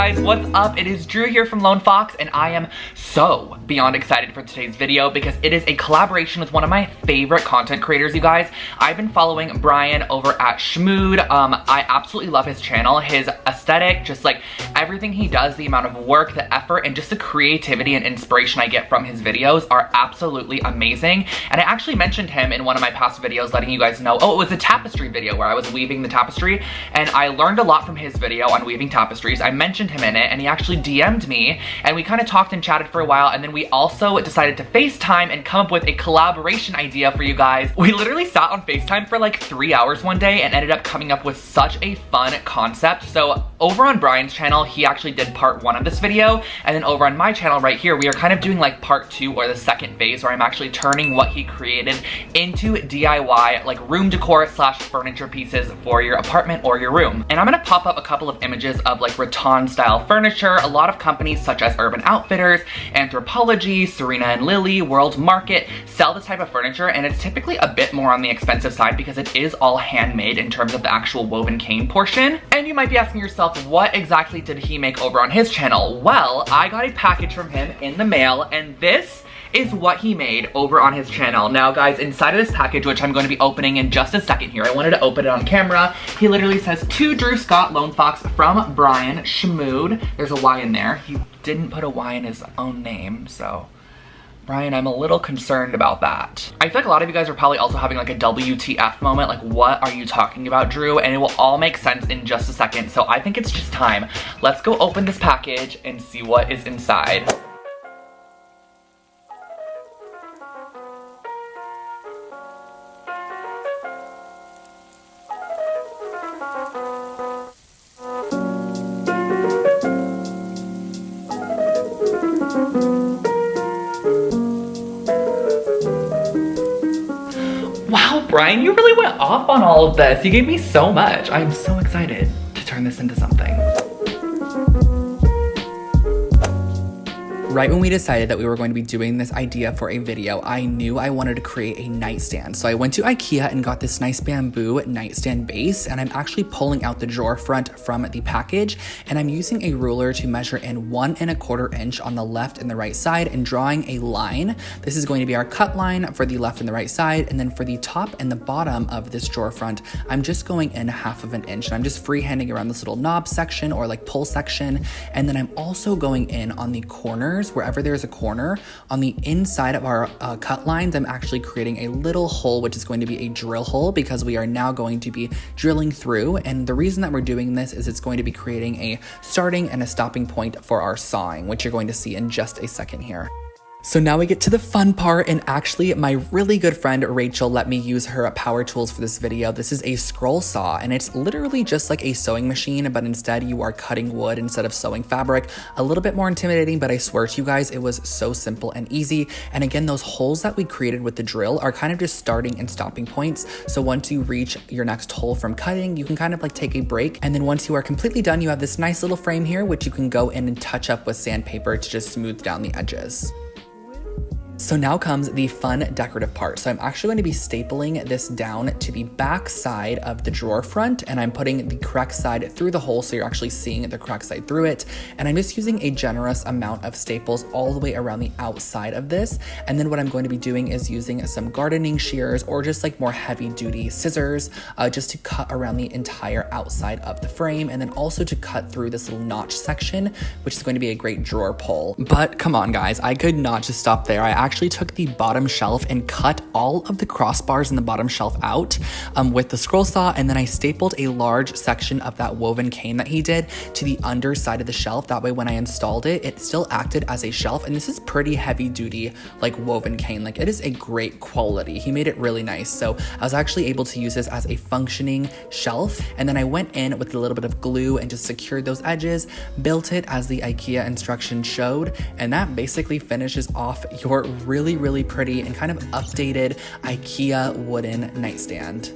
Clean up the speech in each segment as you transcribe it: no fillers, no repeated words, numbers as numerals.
guys, what's up? It is Drew here from Lone Fox, and I am so beyond excited for today's video because it is a collaboration with one of my favorite content creators, you guys. I've been following Brian over at Schmood. I absolutely love his channel, his aesthetic, just like everything he does, the amount of work, the effort, and just the creativity and inspiration I get from his videos are absolutely amazing. And I actually mentioned him in one of my past videos, letting you guys know, oh, it was a tapestry video where I was weaving the tapestry, and I learned a lot from his video on weaving tapestries. I mentioned him in it, and he actually DM'd me, and we kind of talked and chatted for a while, and then we also decided to FaceTime and come up with a collaboration idea for you guys. We literally sat on FaceTime for like 3 hours one day and ended up coming up with such a fun concept. So over on Brian's channel, he actually did part 1 of this video, and then over on my channel right here, we are kind of doing like part 2 or the second phase, where I'm actually turning what he created into DIY like room decor slash furniture pieces for your apartment or your room. And I'm gonna pop up a couple of images of like rattan style furniture. A lot of companies such as Urban Outfitters, Anthropologie, Serena and Lily, World Market sell this type of furniture, and it's typically a bit more on the expensive side because it is all handmade in terms of the actual woven cane portion. And you might be asking yourself, what exactly did he make over on his channel? Well, I got a package from him in the mail, and this is what he made over on his channel. Now guys, inside of this package, which I'm going to be opening in just a second here, I wanted to open it on camera. He literally says, to Drew Scott Lone Fox from Brian Schmood. There's a Y in there. He didn't put a Y in his own name, so Brian, I'm a little concerned about that. I feel like a lot of you guys are probably also having like a WTF moment, like what are you talking about, Drew? And it will all make sense in just a second, so I think it's just time. Let's go open this package and see what is inside. Wow, Brian, you really went off on all of this. You gave me so much. I'm so excited to turn this into something. Right when we decided that we were going to be doing this idea for a video, I knew I wanted to create a nightstand. So I went to IKEA and got this nice bamboo nightstand base, and I'm actually pulling out the drawer front from the package, and I'm using a ruler to measure in 1 1/4 inch on the left and the right side and drawing a line. This is going to be our cut line for the left and the right side, and then for the top and the bottom of this drawer front, I'm just going in 1/2 inch, and I'm just freehanding around this little knob section or like pull section, and then I'm also going in on the corners. Wherever there's a corner on the inside of our cut lines, I'm actually creating a little hole, which is going to be a drill hole, because we are now going to be drilling through. And the reason that we're doing this is it's going to be creating a starting and a stopping point for our sawing, which you're going to see in just a second here. So now we get to the fun part, and actually my really good friend Rachel let me use her power tools for this video. This is a scroll saw, and it's literally just like a sewing machine, but instead you are cutting wood instead of sewing fabric. A little bit more intimidating, but I swear to you guys, it was so simple and easy. And again, those holes that we created with the drill are kind of just starting and stopping points. So once you reach your next hole from cutting, you can kind of like take a break. And then once you are completely done, you have this nice little frame here, which you can go in and touch up with sandpaper to just smooth down the edges. So now comes the fun decorative part. So I'm actually going to be stapling this down to the back side of the drawer front, and I'm putting the correct side through the hole, so you're actually seeing the correct side through it. And I'm just using a generous amount of staples all the way around the outside of this. And then what I'm going to be doing is using some gardening shears or just like more heavy duty scissors just to cut around the entire outside of the frame, and then also to cut through this little notch section, which is going to be a great drawer pull. But come on guys, I could not just stop there. I actually took the bottom shelf and cut all of the crossbars in the bottom shelf out with the scroll saw, and then I stapled a large section of that woven cane that he did to the underside of the shelf. That way when I installed it, it still acted as a shelf, and this is pretty heavy duty like woven cane. Like, it is a great quality. He made it really nice. So I was actually able to use this as a functioning shelf, and then I went in with a little bit of glue and just secured those edges, built it as the IKEA instructions showed, and that basically finishes off your really pretty and kind of updated IKEA wooden nightstand.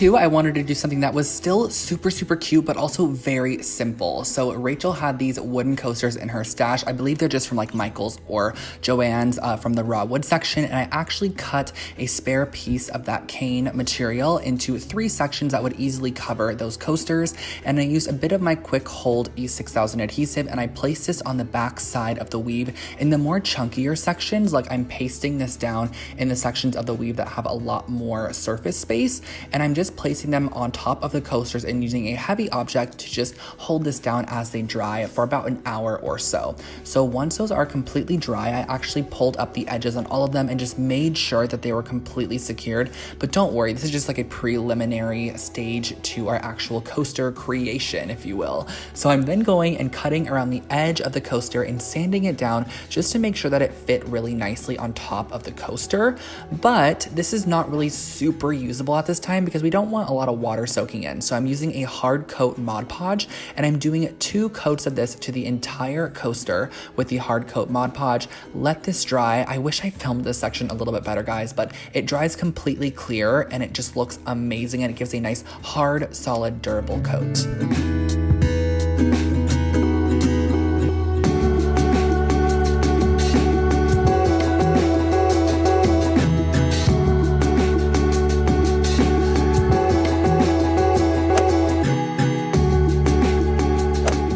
two, I wanted to do something that was still super, super cute, but also very simple. So Rachel had these wooden coasters in her stash. I believe they're just from like Michael's or Joann's from the raw wood section. And I actually cut a spare piece of that cane material into 3 sections that would easily cover those coasters. And I used a bit of my Quick Hold E6000 adhesive, and I placed this on the back side of the weave in the more chunkier sections. Like I'm pasting this down in the sections of the weave that have a lot more surface space. And I'm just placing them on top of the coasters and using a heavy object to just hold this down as they dry for about an hour or so. So once those are completely dry, I actually pulled up the edges on all of them and just made sure that they were completely secured. But don't worry, this is just like a preliminary stage to our actual coaster creation, if you will. So I'm then going and cutting around the edge of the coaster and sanding it down just to make sure that it fit really nicely on top of the coaster. But this is not really super usable at this time because we don't want a lot of water soaking in. So I'm using a hard coat Mod Podge, and I'm doing 2 coats of this to the entire coaster with the hard coat Mod Podge. Let this dry. I wish I filmed this section a little bit better, guys, but it dries completely clear and it just looks amazing, and it gives a nice hard, solid, durable coat.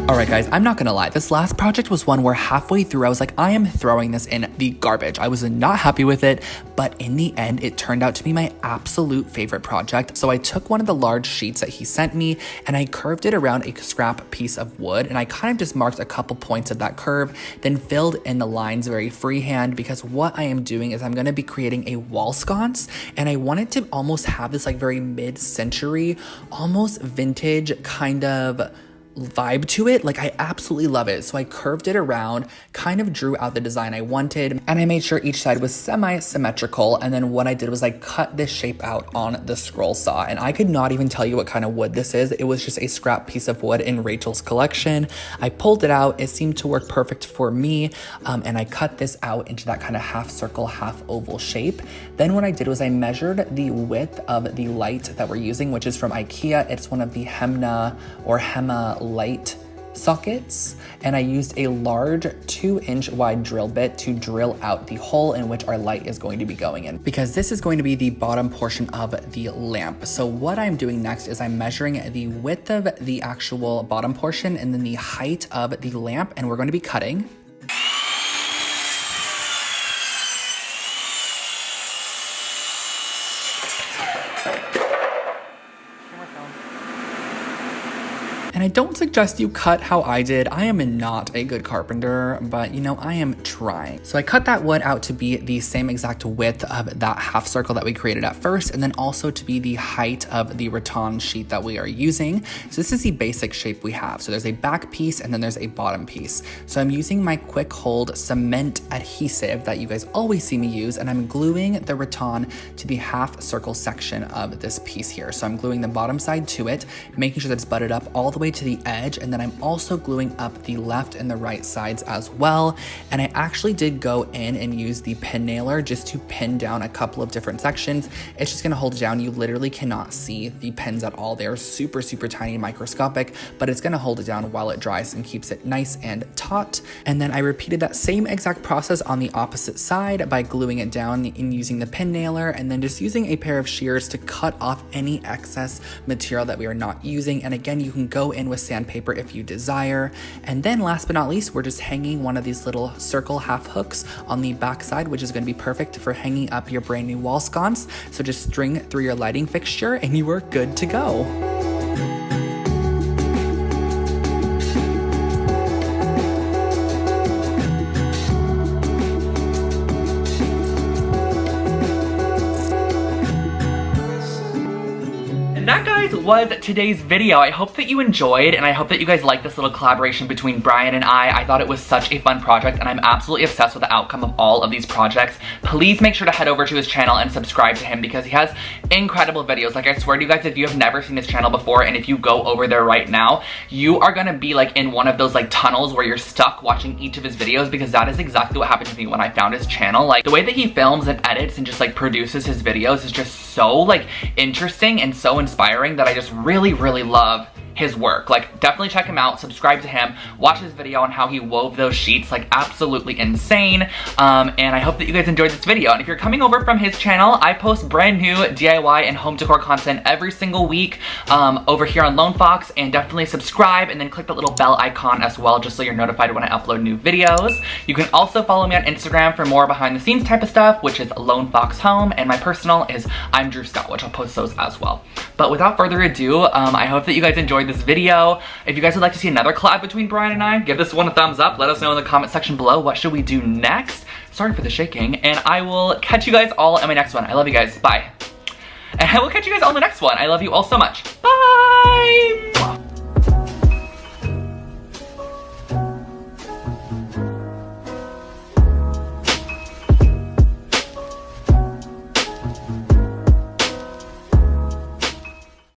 Alright guys, I'm not gonna lie, this last project was one where halfway through I was like, I am throwing this in the garbage. I was not happy with it, but in the end it turned out to be my absolute favorite project. So I took one of the large sheets that he sent me and I curved it around a scrap piece of wood, and I kind of just marked a couple points of that curve, then filled in the lines very freehand, because what I am doing is I'm gonna be creating a wall sconce, and I wanted to almost have this like very mid-century, almost vintage kind of vibe to it. Like I absolutely love it. So I curved it around, kind of drew out the design I wanted, and I made sure each side was semi-symmetrical. And then what I did was I cut this shape out on the scroll saw, and I could not even tell you what kind of wood this is. It was just a scrap piece of wood in Rachel's collection. I pulled it out. It seemed to work perfect for me. And I cut this out into that kind of half circle, half oval shape. Then what I did was I measured the width of the light that we're using, which is from IKEA. It's one of the Hema light sockets, and I used a large 2-inch wide drill bit to drill out the hole in which our light is going to be going in, because this is going to be the bottom portion of the lamp. So what I'm doing next is I'm measuring the width of the actual bottom portion and then the height of the lamp, and we're going to be cutting. And I don't suggest you cut how I did. I am not a good carpenter, but you know, I am trying. So I cut that wood out to be the same exact width of that half circle that we created at first, and then also to be the height of the rattan sheet that we are using. So this is the basic shape we have. So there's a back piece and then there's a bottom piece. So I'm using my Quick Hold cement adhesive that you guys always see me use, and I'm gluing the rattan to the half circle section of this piece here. So I'm gluing the bottom side to it, making sure that it's butted up all the way to the edge, and then I'm also gluing up the left and the right sides as well. And I actually did go in and use the pin nailer just to pin down a couple of different sections. It's just gonna hold it down. You literally cannot see the pins at all. They're super, super tiny and microscopic, but it's gonna hold it down while it dries and keeps it nice and taut. And then I repeated that same exact process on the opposite side by gluing it down and using the pin nailer, and then just using a pair of shears to cut off any excess material that we are not using. And again, you can go in with sandpaper if you desire. And then last but not least, we're just hanging one of these little circle half hooks on the back side, which is going to be perfect for hanging up your brand new wall sconce. So just string through your lighting fixture and you are good to go. That, guys, was today's video. I hope that you enjoyed, and I hope that you guys liked this little collaboration between Brian and I. I thought it was such a fun project, and I'm absolutely obsessed with the outcome of all of these projects. Please make sure to head over to his channel and subscribe to him because he has incredible videos. Like, I swear to you guys, if you have never seen his channel before, and if you go over there right now, you are gonna be like in one of those like tunnels where you're stuck watching each of his videos, because that is exactly what happened to me when I found his channel. Like, the way that he films and edits and just like produces his videos is just so like interesting and so inspiring that I just really love his work. Like, definitely check him out, subscribe to him, watch his video on how he wove those sheets, like absolutely insane. And I hope that you guys enjoyed this video. And if you're coming over from his channel, I post brand new DIY and home decor content every single week over here on Lone Fox, and definitely subscribe and then click the little bell icon as well, just so you're notified when I upload new videos. You can also follow me on Instagram for more behind the scenes type of stuff, which is Lone Fox Home, and my personal is I'm Drew Scott, which I'll post those as well. But without further ado, I hope that you guys enjoyed this video. If you guys would like to see another collab between Brian and I, give this one a thumbs up. Let us know in the comment section below what should we do next. Sorry for the shaking, and I will catch you guys all in my next one. I love you guys. Bye. And I will catch you guys all in the next one. I love you all so much. Bye!